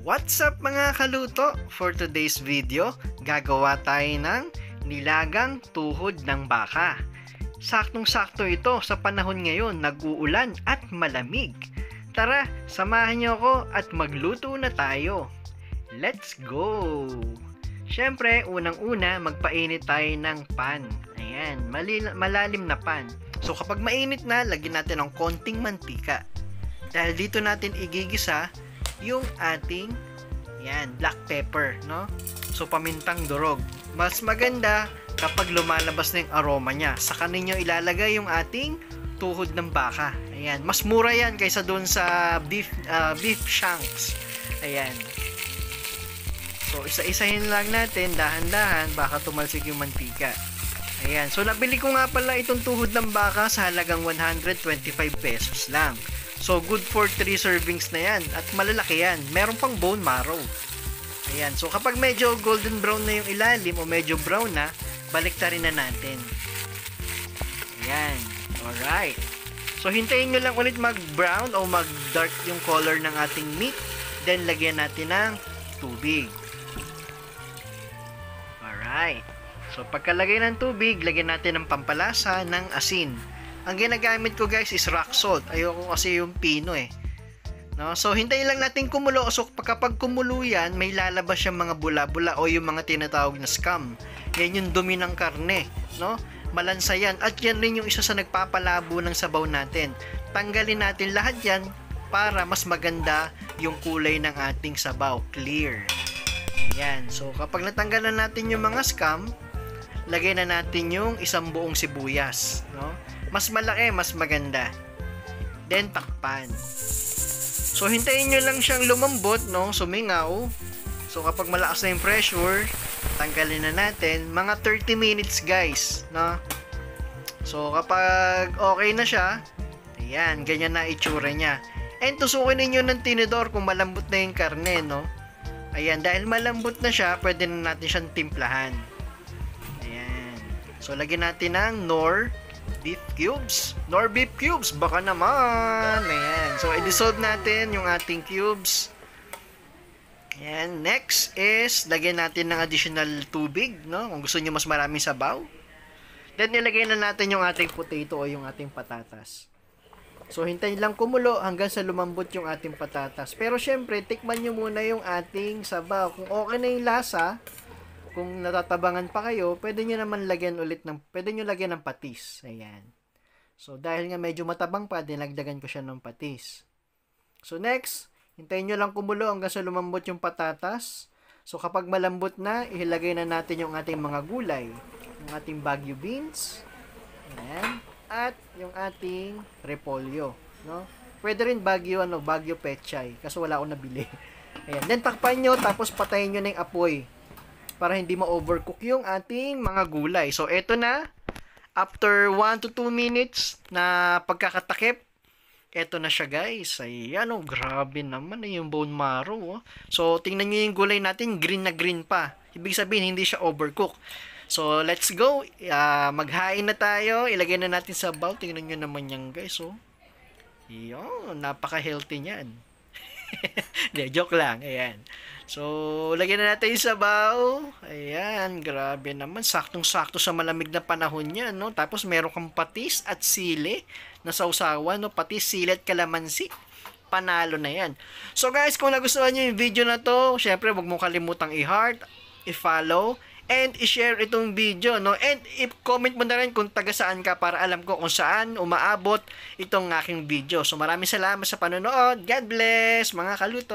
What's up mga kaluto? For today's video, gagawa tayo ng nilagang tuhod ng baka. Saktong-sakto ito sa panahon ngayon, nag-uulan at malamig. Tara, samahan niyo ako at magluto na tayo. Let's go! Siyempre, unang-una, magpainit tayo ng pan. Ayan, malalim na pan. So kapag mainit na, lagyan natin ng konting mantika. Dahil dito natin igigisa yung ating black pepper, no? So pamintang durog. Mas maganda kapag lumalabas na yung aroma niya. Saka ninyo ilalagay yung ating tuhod ng baka. Ayan, mas mura yan kaysa doon sa beef shanks. Ayan. So isa-isahin lang natin dahan-dahan baka tumalsik yung mantika. Ayan, so nabili ko nga pala itong tuhod ng baka sa halagang 125 pesos lang. So, good for 3 servings na yan. At malalaki yan. Meron pang bone marrow. Ayan. So, kapag medyo golden brown na yung ilalim o medyo brown na, baliktarin na natin. Ayan. Alright. So, hintayin nyo lang ulit mag-brown o mag-dark yung color ng ating meat. Then, lagyan natin ng tubig. Alright. So, pagkalagay ng tubig, lagyan natin ng pampalasa ng asin. Ang ginagamit ko guys is rock salt. Ayoko kasi yung pino no? So hintayin lang natin kumulo. So kapag kumulo yan, may lalabas yung mga bula-bula o yung mga tinatawag na scum. Yan yung dumi ng karne, no? Malansa yan. At yan rin yung isa sa nagpapalabo ng sabaw natin. Tanggalin natin lahat yan para mas maganda yung kulay ng ating sabaw. Clear. Yan. So kapag natanggalan natin yung mga scum, lagay na natin yung isang buong sibuyas, no? Mas malaki, mas maganda. Then, takpan. So, hintayin nyo lang siyang lumambot, no? Sumingaw. So, kapag malakas na yung pressure, tanggalin na natin. Mga 30 minutes, guys, no? So, kapag okay na siya, ayan, ganyan na itsura niya. And, tusukin ninyo ng tinidor kung malambot na yung karne, no? Ayan, dahil malambot na siya, pwede na natin siyang timplahan. Ayan. So, lagyan natin ng Knorr beef cubes, baka naman. Ayan. So, i-dissolve natin yung ating cubes. Ayan. Next is, lagyan natin ng additional tubig, no? Kung gusto nyo mas maraming sabaw. Then, nilagay na natin yung ating potato o yung ating patatas. So, hintayin lang kumulo hanggang sa lumambot yung ating patatas. Pero, syempre, tikman nyo muna yung ating sabaw. Kung okay na yung lasa, kung natatabangan pa kayo, pwede nyo naman lagyan ulit pwede nyo lagyan ng patis. Ayan. So, dahil nga medyo matabang pa, dinagdagan ko siya ng patis. So, next, hintayin nyo lang kumulo hanggang sa lumambot yung patatas. So, kapag malambot na, ihilagay na natin yung ating mga gulay. Yung ating Baguio beans. Ayan. At yung ating repolyo. No? Pwede rin Baguio pechay. Kaso wala akong nabili. Ayan. Then, takpan nyo, tapos patayin nyo na yung apoy para hindi ma-overcook yung ating mga gulay. So, eto na. After 1 to 2 minutes na pagkakatakip, eto na siya guys. Ayan, grabe naman yung bone marrow. So, tingnan nyo yung gulay natin, green na green pa. Ibig sabihin, hindi siya overcook. So, let's go. Maghain na tayo. Ilagay na natin sa bowl. Tingnan nyo naman yan guys. Yun, napaka-healthy niyan. Hindi, joke lang. Ayan. So, lagyan na natin yung sabaw. Ayan, grabe naman. Saktong-sakto sa malamig na panahon yan, no? Tapos, meron kang patis at sili na sausawan, no? Patis, sili at kalamansi. Panalo na yan. So, guys, kung nagustuhan nyo yung video na to, syempre, huwag mong kalimutang i-heart, i-follow, and i-share itong video, no? And i-comment mo na rin kung taga saan ka para alam ko kung saan umaabot itong aking video. So, maraming salamat sa panonood. God bless, mga kaluto.